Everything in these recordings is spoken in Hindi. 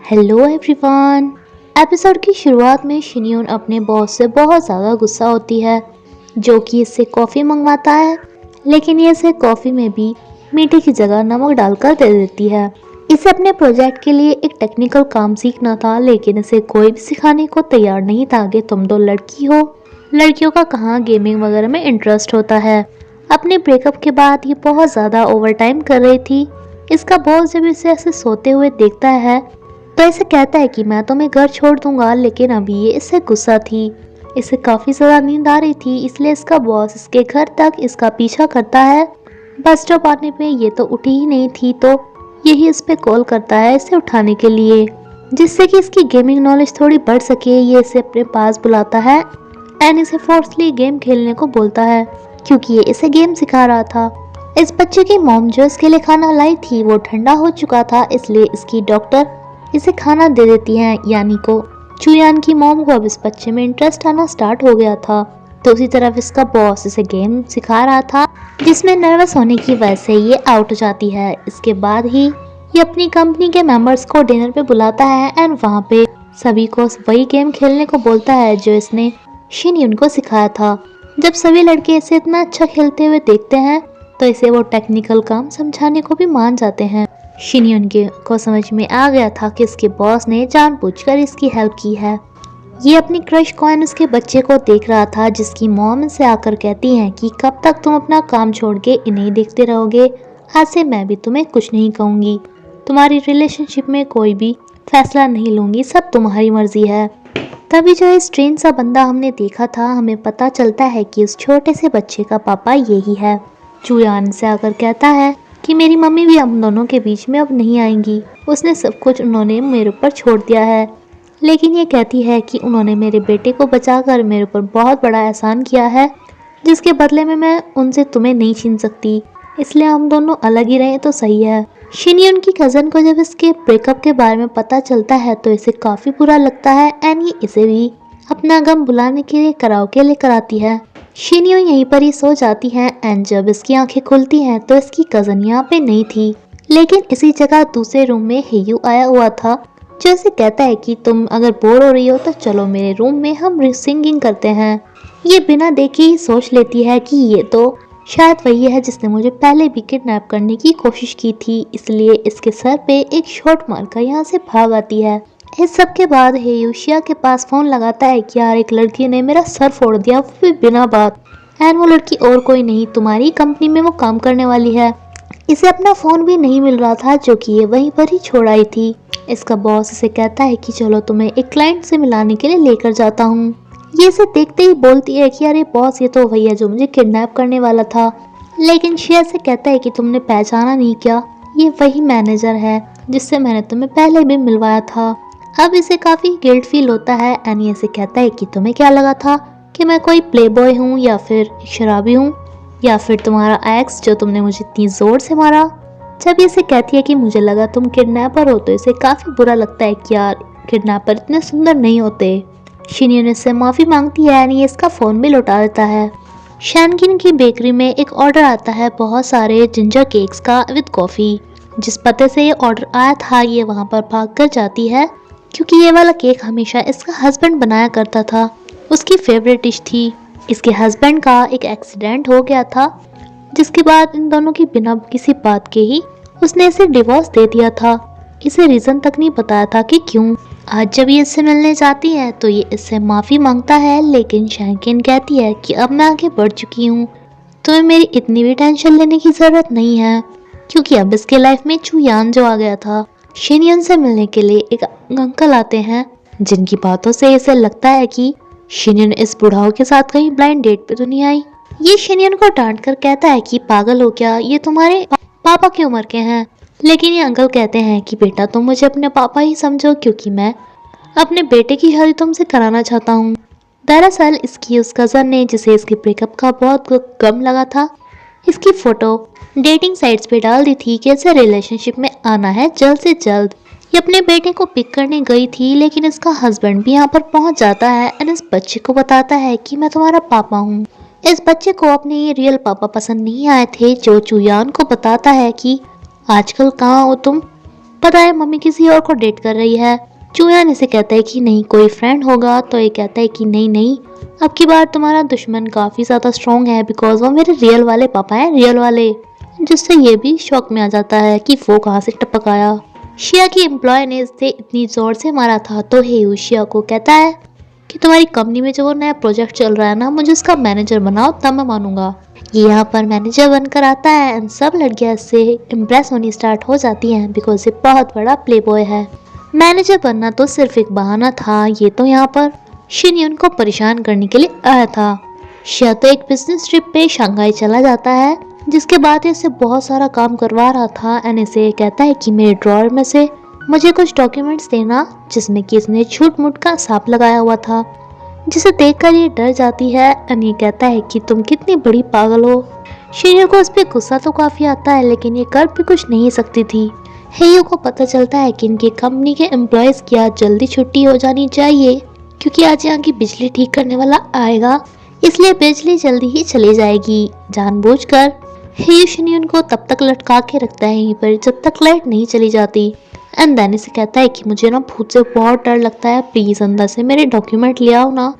Hello everyone. एपिसोड की शुरुआत में शिनयून अपने बॉस से बहुत ज़्यादा गुस्सा होती है, जो कि इससे कॉफ़ी मंगवाता है, लेकिन ये इसे कॉफ़ी में भी मीठे की जगह नमक डालकर दे देती है। इसे अपने प्रोजेक्ट के लिए एक टेक्निकल काम सीखना था, लेकिन इसे कोई भी सिखाने को तैयार नहीं था कि तुम तो लड़की हो, लड़कियों का कहाँ गेमिंग वगैरह में इंटरेस्ट होता है। अपने ब्रेकअप के बाद ये बहुत ज़्यादा ओवर टाइम कर रही थी। इसका बॉस जब इसे ऐसे सोते हुए देखता है तो इसे कहता है कि मैं तुम्हें घर छोड़ दूंगा, लेकिन अभी ये इससे गुस्सा थी। इसे काफ़ी ज़्यादा नींद आ रही थी, इसलिए इसका बॉस इसके घर तक इसका पीछा करता है। बस स्टॉप आने पे ये तो उठी ही नहीं थी, तो यही इस पे कॉल करता है इसे उठाने के लिए, जिससे कि इसकी गेमिंग नॉलेज थोड़ी बढ़ सके। ये इसे अपने पास बुलाता है एंड इसे फोर्सली गेम खेलने को बोलता है, क्योंकि ये इसे गेम सिखा रहा था। इस बच्चे की मॉम जो इसके लिए खाना लाई थी वो ठंडा हो चुका था, इसलिए इसकी डॉक्टर इसे खाना दे देती हैं। यानी को चुयान की मॉम को अब इस बच्चे में इंटरेस्ट आना स्टार्ट हो गया था। दूसरी तरफ इसका बॉस इसे गेम सिखा रहा था, जिसमें नर्वस होने की वजह से ये आउट हो जाती है। इसके बाद ही ये अपनी कंपनी के मेंबर्स को डिनर पे बुलाता है एंड वहाँ पे सभी को वही गेम खेलने को बोलता है जो इसने शिनयून को सिखाया था। जब सभी लड़के इसे इतना अच्छा खेलते हुए देखते हैं तो इसे वो टेक्निकल काम समझाने को भी मान जाते हैं। शिनयून को समझ में आ गया था कि इसके बॉस ने जानबूझकर इसकी हेल्प की है। ये अपनी क्रश कॉइन उसके बच्चे को देख रहा था, जिसकी मॉम से आकर कहती हैं कि कब तक तुम अपना काम छोड़ के इन्हें देखते रहोगे, आज से मैं भी तुम्हें कुछ नहीं कहूँगी, तुम्हारी रिलेशनशिप में कोई भी फैसला नहीं लूँगी, सब तुम्हारी मर्जी है। तभी जो इस स्ट्रेंज सा बंदा हमने देखा था, हमें पता चलता है कि उस छोटे से बच्चे का पापा यही है। चुयान से आकर कहता है कि मेरी मम्मी भी हम दोनों के बीच में अब नहीं आएंगी, उसने सब कुछ उन्होंने मेरे ऊपर छोड़ दिया है। लेकिन ये कहती है कि उन्होंने मेरे बेटे को बचाकर मेरे ऊपर बहुत बड़ा एहसान किया है, जिसके बदले में मैं उनसे तुम्हें नहीं छीन सकती, इसलिए हम दोनों अलग ही रहें तो सही है। शिनयून की कज़न को जब इसके ब्रेकअप के बारे में पता चलता है तो इसे काफ़ी बुरा लगता है एंड ये इसे भी अपना गम बुलाने के लिए कराओके लेकर आती है। शिनयून यहीं पर ही सो जाती है एंड जब इसकी आंखें खुलती हैं तो इसकी कज़न यहाँ पे नहीं थी, लेकिन इसी जगह दूसरे रूम में हेयू आया हुआ था, जो इसे कहता है कि तुम अगर बोर हो रही हो तो चलो मेरे रूम में हम सिंगिंग करते हैं। ये बिना देखे ही सोच लेती है कि ये तो शायद वही है जिसने मुझे पहले भी किडनैप करने की कोशिश की थी, इसलिए इसके सर पे एक शॉट मारकर यहाँ से भाग आती है। इस सब के बाद हेयूशिया के पास फोन लगाता है कि यार एक लड़की ने मेरा सर फोड़ दिया, वो भी बिना बात, एंड वो लड़की और कोई नहीं तुम्हारी कंपनी में वो काम करने वाली है। इसे अपना फ़ोन भी नहीं मिल रहा था, जो कि ये वहीं पर ही छोड़ आई थी। इसका बॉस इसे कहता है कि चलो तुम्हें एक क्लाइंट से मिलाने के लिए लेकर जाता हूँ। ये इसे देखते ही बोलती है कि अरे बॉस ये तो वही है जो मुझे किडनैप करने वाला था, लेकिन शिया से कहता है कि तुमने पहचाना नहीं क्या, ये वही मैनेजर है जिससे मैंने तुम्हें पहले भी मिलवाया था। अब इसे काफ़ी गिल्ट फील होता है एंड ये से कहता है कि तुम्हें क्या लगा था कि मैं कोई प्ले बॉय हूँ या फिर शराबी हूँ या फिर तुम्हारा एक्स जो तुमने मुझे इतनी ज़ोर से मारा। जब ये से कहती है कि मुझे लगा तुम किडनैपर हो तो इसे काफ़ी बुरा लगता है कि यार किडनैपर इतने सुंदर नहीं होते। शिनयून इससे माफ़ी मांगती है एंड ये इसका फ़ोन भी लौटा देता है। शैनकिन की बेकरी में एक ऑर्डर आता है बहुत सारे जिंजर केक्स का विद कॉफ़ी। जिस पते से ये ऑर्डर आया था ये वहाँ पर भाग कर जाती है, क्योंकि ये वाला केक हमेशा इसका हस्बैंड बनाया करता था, उसकी फेवरेट डिश थी। इसके हस्बैंड का एक एक्सीडेंट हो गया था, जिसके बाद इन दोनों की बिना किसी बात के ही उसने इसे डिवोर्स दे दिया था। इसे रीज़न तक नहीं बताया था कि क्यों। आज जब ये इससे मिलने जाती है तो ये इससे माफ़ी मांगता है, लेकिन शैनकिन कहती है कि अब मैं आगे बढ़ चुकी हूँ, तुम्हें मेरी इतनी भी टेंशन लेने की ज़रूरत नहीं है, क्योंकि अब इसके लाइफ में चुयान जो आ गया था। शिनयून से मिलने के लिए एक अंकल आते हैं, जिनकी बातों से इसे लगता है कि शिनयून इस बुढ़ाओ के साथ कहीं ब्लाइंड डेट पे तो नहीं आई। ये शिनयून को डांट कर कहता है कि पागल हो क्या, ये तुम्हारे पापा की उम्र के हैं। लेकिन ये अंकल कहते हैं कि बेटा तुम मुझे अपने पापा ही समझो, क्योंकि मैं अपने बेटे की शादी तुमसे कराना चाहता हूँ। दरअसल इसकी उस कज़न ने, जिसे इसके ब्रेकअप का बहुत गम लगा था, इसकी फ़ोटो डेटिंग साइट्स पे डाल दी थी कि इसे रिलेशनशिप में आना है जल्द से जल्द। ये अपने बेटे को पिक करने गई थी, लेकिन इसका हस्बैंड भी यहाँ पर पहुँच जाता है और इस बच्चे को बताता है कि मैं तुम्हारा पापा हूँ। इस बच्चे को अपने ये रियल पापा पसंद नहीं आए थे, जो चुयान को बताता है कि आजकल कहाँ हो तुम, पता है मम्मी किसी और को डेट कर रही है। चूयान इसे कहता है कि नहीं कोई फ्रेंड होगा, तो ये कहता है कि नहीं नहीं, अब की बार तुम्हारा दुश्मन काफी ज्यादा स्ट्रॉन्ग है बिकॉज वो मेरे रियल वाले पापा हैं, रियल वाले। जिससे ये भी शौक में आ जाता है कि वो कहाँ से टपक आया। शिया की एम्प्लॉय ने इसे इतनी जोर से मारा था तो हेयू शिया को कहता है कि तुम्हारी कंपनी में जो वो नया प्रोजेक्ट चल रहा है ना, मुझे उसका मैनेजर बनाओ तब मैं मानूंगा। ये यहाँ पर मैनेजर बनकर आता है एंड सब लड़कियां इससे इम्प्रेस होनी स्टार्ट हो जाती हैं बिकॉज ये बहुत बड़ा प्ले बॉय है। मैनेजर बनना तो सिर्फ एक बहाना था, ये तो यहाँ पर शिनयुन को परेशान करने के लिए आया था। शिया तो एक बिजनेस ट्रिप पे शंघाई चला जाता है, जिसके बाद इसे बहुत सारा काम करवा रहा था एंड इसे कहता है कि मेरे ड्रॉअर में से मुझे कुछ डॉक्यूमेंट्स देना, जिसमें कि इसने झूठ मूठ का सांप लगाया हुआ था, जिसे देखकर ये डर जाती है एंड ये कहता है कि तुम कितनी बड़ी पागल हो। शिनयुन को इस पे गुस्सा तो काफी आता है लेकिन ये कर भी कुछ नहीं सकती थी। हेयू को पता चलता है कि इनकी कंपनी के एम्प्लॉयज की आज जल्दी छुट्टी हो जानी चाहिए क्योंकि आज यहाँ की बिजली ठीक करने वाला आएगा, इसलिए बिजली जल्दी ही चली जाएगी। जानबूझकर हेयू शिनयुन को तब तक लटका के रखता है यहीं पर जब तक लाइट नहीं चली जाती। एंड देन इसे कहता है कि मुझे ना भूत से बहुत डर लगता है, प्लीज अंदर से मेरे डॉक्यूमेंट ले आओ ना।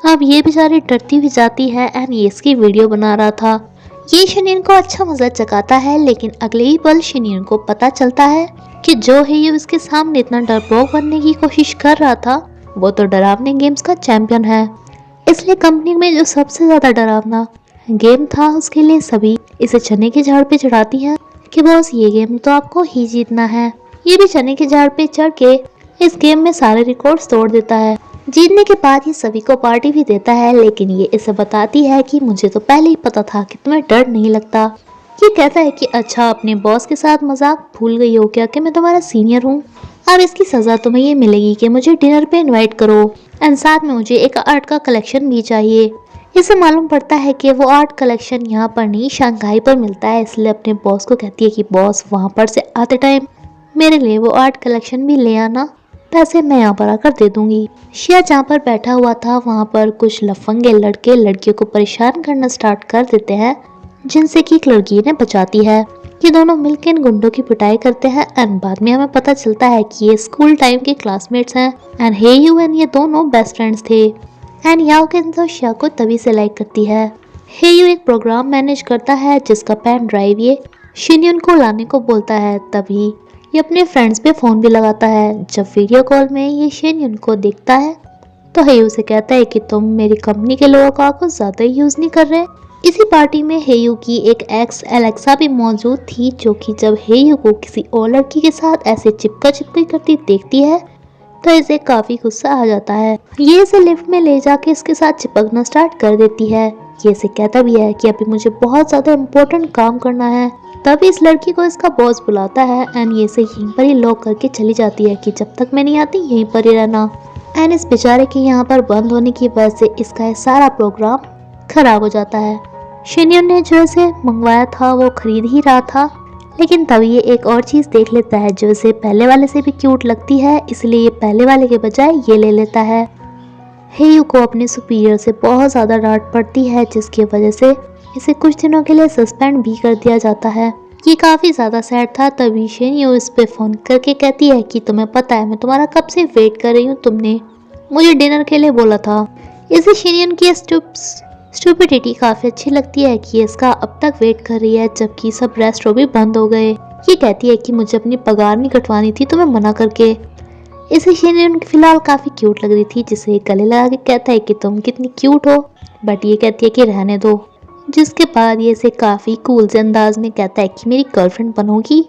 अब ये बेचारी डरती हुई जाती है एंड ये इसकी वीडियो बना रहा था। ये शिनयुन को अच्छा मजा चकाता है लेकिन अगले ही पल शिनयुन को पता चलता है कि जो हेयू इसके सामने इतना डरपोक बनने की कोशिश कर रहा था वो तो डरावने गेम्स का चैंपियन है। इसलिए कंपनी में जो सबसे ज्यादा डरावना गेम था उसके लिए सभी इसे चने के झाड़ पे चढ़ाती हैं कि बॉस ये गेम तो आपको ही जीतना है। ये भी चने के झाड़ पे चढ़ के इस गेम में सारे रिकॉर्ड्स तोड़ देता है। जीतने के बाद ये सभी को पार्टी भी देता है लेकिन ये इसे बताती है कि मुझे तो पहले ही पता था कि तुम्हें डर नहीं लगता। ये कहता है कि अच्छा अपने बॉस के साथ मजाक भूल गई हो क्या कि मैं तुम्हारा सीनियर हूँ। अब इसकी सजा तुम्हें ये मिलेगी कि मुझे डिनर पे इनवाइट करो एंड साथ में मुझे एक आर्ट का कलेक्शन भी चाहिए। इसे मालूम पड़ता है कि वो आर्ट कलेक्शन यहाँ पर नहीं शंघाई पर मिलता है, इसलिए अपने बॉस को कहती है कि बॉस वहाँ पर से आते टाइम मेरे लिए वो आर्ट कलेक्शन भी ले आना, पैसे मैं यहाँ पर आकर दे दूंगी। शिया जहाँ पर बैठा हुआ था वहाँ पर कुछ लफंगे लड़के लड़कियों को परेशान करना स्टार्ट कर देते हैं, जिनसे कि एक लड़की इन्हें बचाती है। ये दोनों मिलकर इन गुंडों की पिटाई करते हैं एंड बाद में हमें पता चलता है कि ये स्कूल टाइम के क्लासमेट्स हैं एंड हेयू एंड ये दोनों बेस्ट फ्रेंड्स थे। एंड याओकेन तो शिया को तभी से लाइक करती है। हेयू एक प्रोग्राम मैनेज करता है जिसका पेन ड्राइव ये शिनयुन को लाने को बोलता है, तभी ये अपने फ्रेंड्स पे फोन भी लगाता है। जब वीडियो कॉल में ये शिनयुन को देखता है तो हेयू से कहता है कि तुम मेरी कंपनी के लोगों का कुछ ज्यादा ही यूज नहीं कर रहे। इसी पार्टी में हेयू की एक एक्स एलेक्सा भी मौजूद थी, जो कि जब हेयू को किसी और लड़की के साथ ऐसे चिपका चिपकी करती देखती है तो इसे काफी गुस्सा आ जाता है। ये इसे लिफ्ट में ले जाके इसके साथ चिपकना स्टार्ट कर देती है। ये इसे कहता भी है कि अभी मुझे बहुत ज्यादा इम्पोर्टेंट काम करना है। तभी इस लड़की को इसका बॉस बुलाता है एंड ये इसे यहीं पर ही लॉक करके चली जाती है कि जब तक मैं नहीं आती यहीं पर ही रहना। एंड इस बेचारे के यहाँ पर बंद होने की वजह से इसका ये सारा प्रोग्राम खराब हो जाता है। शिनयुन ने जो इसे मंगवाया था वो खरीद ही रहा था, लेकिन तभी ये एक और चीज देख लेता है जो इसे पहले वाले से भी क्यूट लगती है, इसलिए ये पहले वाले के बजाय ये ले लेता है। हेयू को अपने सुपीरियर से बहुत ज्यादा डांट पड़ती है जिसकी वजह से इसे कुछ दिनों के लिए सस्पेंड भी कर दिया जाता है। ये काफी ज्यादा सैड था। तभी शिनयुन इस पे फोन करके कहती है कि तुम्हें पता है मैं तुम्हारा कब से वेट कर रही हूँ, तुमने मुझे डिनर के लिए बोला था। इसे शिनयुन की स्टूपिडिटी काफी अच्छी लगती है कि इसका अब तक वेट कर रही है जबकि सब रेस्टोरेंट भी बंद हो गए। ये कहती है कि मुझे अपनी पगार नहीं कटवानी थी तुम्हें मना करके। इसे शिनयुन फिलहाल काफी क्यूट लग रही थी, जिसे गले लगा के कहता है कि तुम कितनी क्यूट हो, बट ये कहती है कि रहने दो। जिसके बाद ये इसे काफी कूल से अंदाज में कहता है कि मेरी गर्लफ्रेंड बनोगी,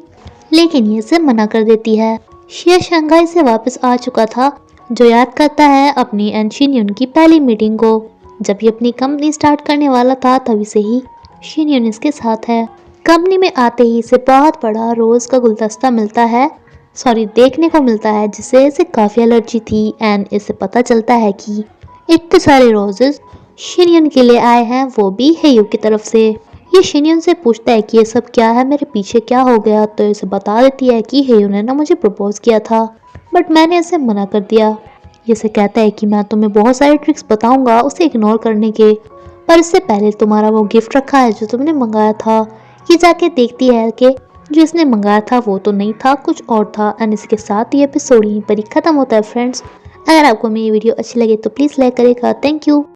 लेकिन ये इसे मना कर देती है। शिया शंघाई से वापस आ चुका था, जो याद करता है अपनी एंड शिनयुन की पहली मीटिंग को। जब ये अपनी कंपनी स्टार्ट करने वाला था तभी से ही शिनयुन इसके साथ है। कंपनी में आते ही इसे बहुत बड़ा रोज का गुलदस्ता देखने को मिलता है, जिससे इसे काफी एलर्जी थी एंड इसे पता चलता है कि इतने सारे रोजेस शिनयुन के लिए आए हैं, वो भी हेयू की तरफ से। ये शिनयुन से पूछता है कि ये सब क्या है, मेरे पीछे क्या हो गया, तो इसे बता देती है कि हेयू ने ना मुझे प्रपोज किया था बट मैंने इसे मना कर दिया। ये से कहता है कि मैं तुम्हें बहुत सारे ट्रिक्स बताऊंगा उसे इग्नोर करने के, पर इससे पहले तुम्हारा वो गिफ्ट रखा है जो तुमने मंगाया था। ये जाके देखती है कि जो इसने मंगाया था वो तो नहीं था, कुछ और था। एंड इसके साथ ये एपिसोड यहीं पर ही खत्म होता है फ्रेंड्स। अगर आपको मेरी वीडियो अच्छी लगे तो प्लीज़ लाइक करेगा। Thank you.